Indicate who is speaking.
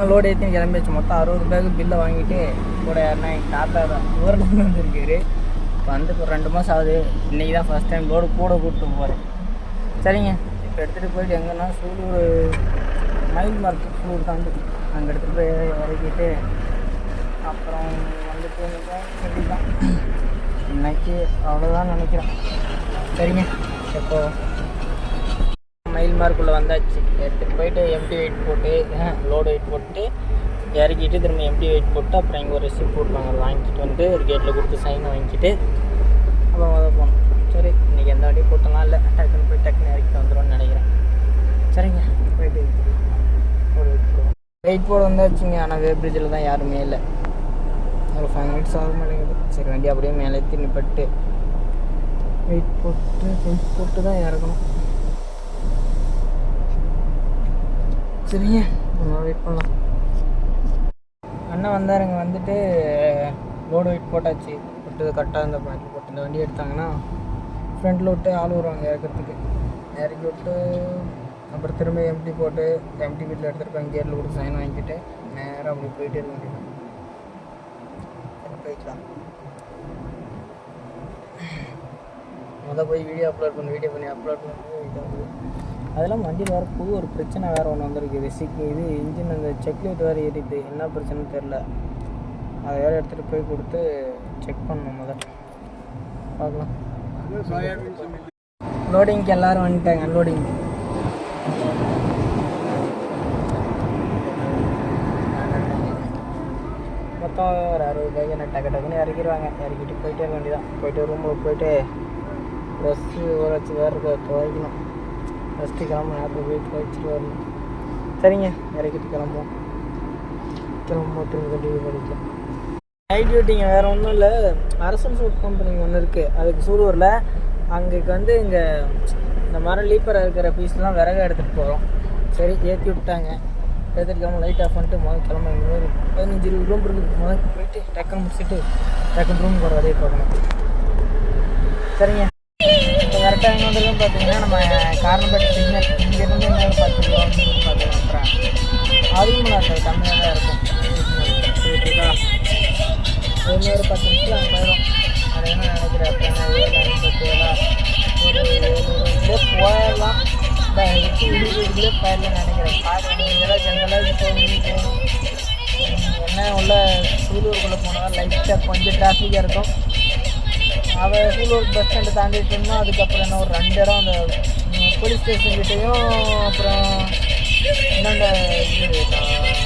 Speaker 1: Load ஏற்றி கிளம்பிச்சு. மொத்தம் 60 பேருக்கு பில்லை வாங்கிட்டு கூட யாருன்னா எங்கள் தாத்தா தான் ஊரில் வந்துருக்காரு. வந்து இப்போ 2 மாதம் ஆகுது. இன்றைக்கி தான் ஃபஸ்ட் டைம் லோடு கூட கூப்பிட்டு போகிறேன். சரிங்க, இப்போ எடுத்துகிட்டு போயிட்டு எங்கன்னா சூலூர் மயில் மார்க்கெட் சூலூர் தாண்டி அங்கே எடுத்துகிட்டு போய் இறக்கிட்டு அப்புறம் வந்துட்டு தான் இன்னைக்கு அவ்வளோதான் நினைக்கிறேன். சரிங்க, இப்போ மயில் மார்க்குள்ளே வந்தாச்சு. எடுத்துகிட்டு போயிட்டு எம்டி வெயிட் போட்டு லோடு வெயிட் போட்டு இறக்கிட்டு திரும்ப எம்டி வெயிட் போட்டு அப்புறம் இங்கே ஒரு ரெசிப்ட் போட்டுருவாங்க. அதை வாங்கிட்டு வந்து ஒரு கேட்டில் கொடுத்து சைன் வாங்கிட்டு அப்புறம் போகணும். சரி, இன்றைக்கி எந்த வண்டியும் போட்டலாம் இல்லை, டக்குன்னு போய் டக்குன்னு இறக்கிட்டு வந்துடும்னு நினைக்கிறேன். சரிங்க, போயிட்டு ஒரு வெயிட் போட வந்தாச்சுங்க. ஆனால் வே பிரிட்ஜில் தான் யாருமே இல்லை. ஒரு 5 மினிட்ஸ் ஆக மாட்டேங்குது. சரி, வண்டி அப்படியே மேலே ஏற்றி பட்டு வெயிட் போட்டு தான் இறக்கணும். சரிங்க, நம்ம வெயிட் பண்ணலாம். அண்ணன் வந்தாருங்க. வந்துட்டு லோடு வெயிட் போட்டாச்சு. போட்டு கரெக்டாக இந்த பாட்டில் போட்டு இந்த வண்டி எடுத்தாங்கன்னா ஃப்ரண்ட்டில் விட்டு ஆள் வருவாங்க இறக்கிறதுக்கு. இறக்கி விட்டு அப்புறம் திரும்ப எம்டி போட்டு எம்டி வீட்டில் எடுத்துகிட்டு போய் கேட்டில் கொடுத்து சைன் வாங்கிக்கிட்டு நேராக அப்படி போயிட்டே இருக்க வேண்டியது. போய்க்கலாம். போய் வீடியோ அப்லோட் பண்ணி அப்லோட் பண்ணி அதெல்லாம் வண்டியில் வேறு புது ஒரு பிரச்சனை வேறு ஒன்று வந்திருக்கு. இது இன்ஜின் அந்த செக்லைட் வேறு ஏறிது. என்ன பிரச்சனைன்னு தெரில. அதை வேறு எடுத்துகிட்டு போய் கொடுத்து செக் பண்ணணும். முதல்ல பார்க்கலாம். லோடிங்க்கு எல்லோரும் வந்துட்டாங்க. அன்லோடிங் மொத்தம் ஒரு 60 பேருக்கு என்ன டக்குன்னு இறக்கிடுவாங்க. இறக்கிட்டு போயிட்டே இருக்க வேண்டியதான். போயிட்டு ரூமில் போயிட்டு ட்ரெஸ்ஸு ஊற வச்சு வேறு துவைக்கணும். ஃபஸ்ட்டு கிளம்ப நேரத்தில் போய் துவைச்சிட்டு வரணும். சரிங்க, இறக்கிட்டு கிளம்புவோம். திரும்ப கண்டிப்பாக படிக்கலாம். நைட் டியூட்டிங்க வேறு ஒன்றும் இல்லை. அரசன் சோப் கம்பெனி ஒன்று இருக்குது, அதுக்கு சூலூரில். அங்கேக்கு வந்து இங்கே இந்த மரம் லீப்பரை இருக்கிற பீஸ்லாம் விறகு எடுத்துகிட்டு போகிறோம். சரி, ஏற்றி விட்டாங்க. எடுத்துகிட்டு கிளம்ப லைட் ஆஃப் பண்ணிட்டு முதல் கிளம்ப இந்த மாதிரி 15-20 ரூம் இருக்குது. முதல் போயிட்டு டக்குன்னு முடிச்சுட்டு டக்குன்னு ரூம் போகிற வரையை பார்க்கணும். சரிங்க, இப்போ கரெக்டாக எங்கே வந்துருக்குன்னு பார்த்தீங்கன்னா நம்ம காரணப்பட்ட சிக்னல் இங்கேருந்து இன்னொரு 10 கிலோமீட்டர் பார்த்தீங்கன்னா அதிகமாக இருக்காது, கம்மியாக தான் இருக்கும் சிக்னல். இன்னொரு 10 நிமிஷத்தில் அங்கே போயிடும். அது என்ன நினைக்கிறேன் அப்படின்னா 7-7 ஒரு 7 போயிடலாம். 8-20 போயிடலாம்னு நினைக்கிறேன். பார்க்குறீங்களா ஜென்ரலாக போகணும். என்ன உள்ள சூலூருக்குள்ளே போனால் லைட்டாக கொஞ்சம் டிராஃபிக்காக இருக்கும். அவள் சூலூர் பஸ் ஸ்டாண்டு தாண்டிட்டோம்னா அதுக்கப்புறம் என்ன ஒரு 2 இடம் அந்த போலீஸ் ஸ்டேஷன் கிட்டேயும் அப்புறம் என்னென்ன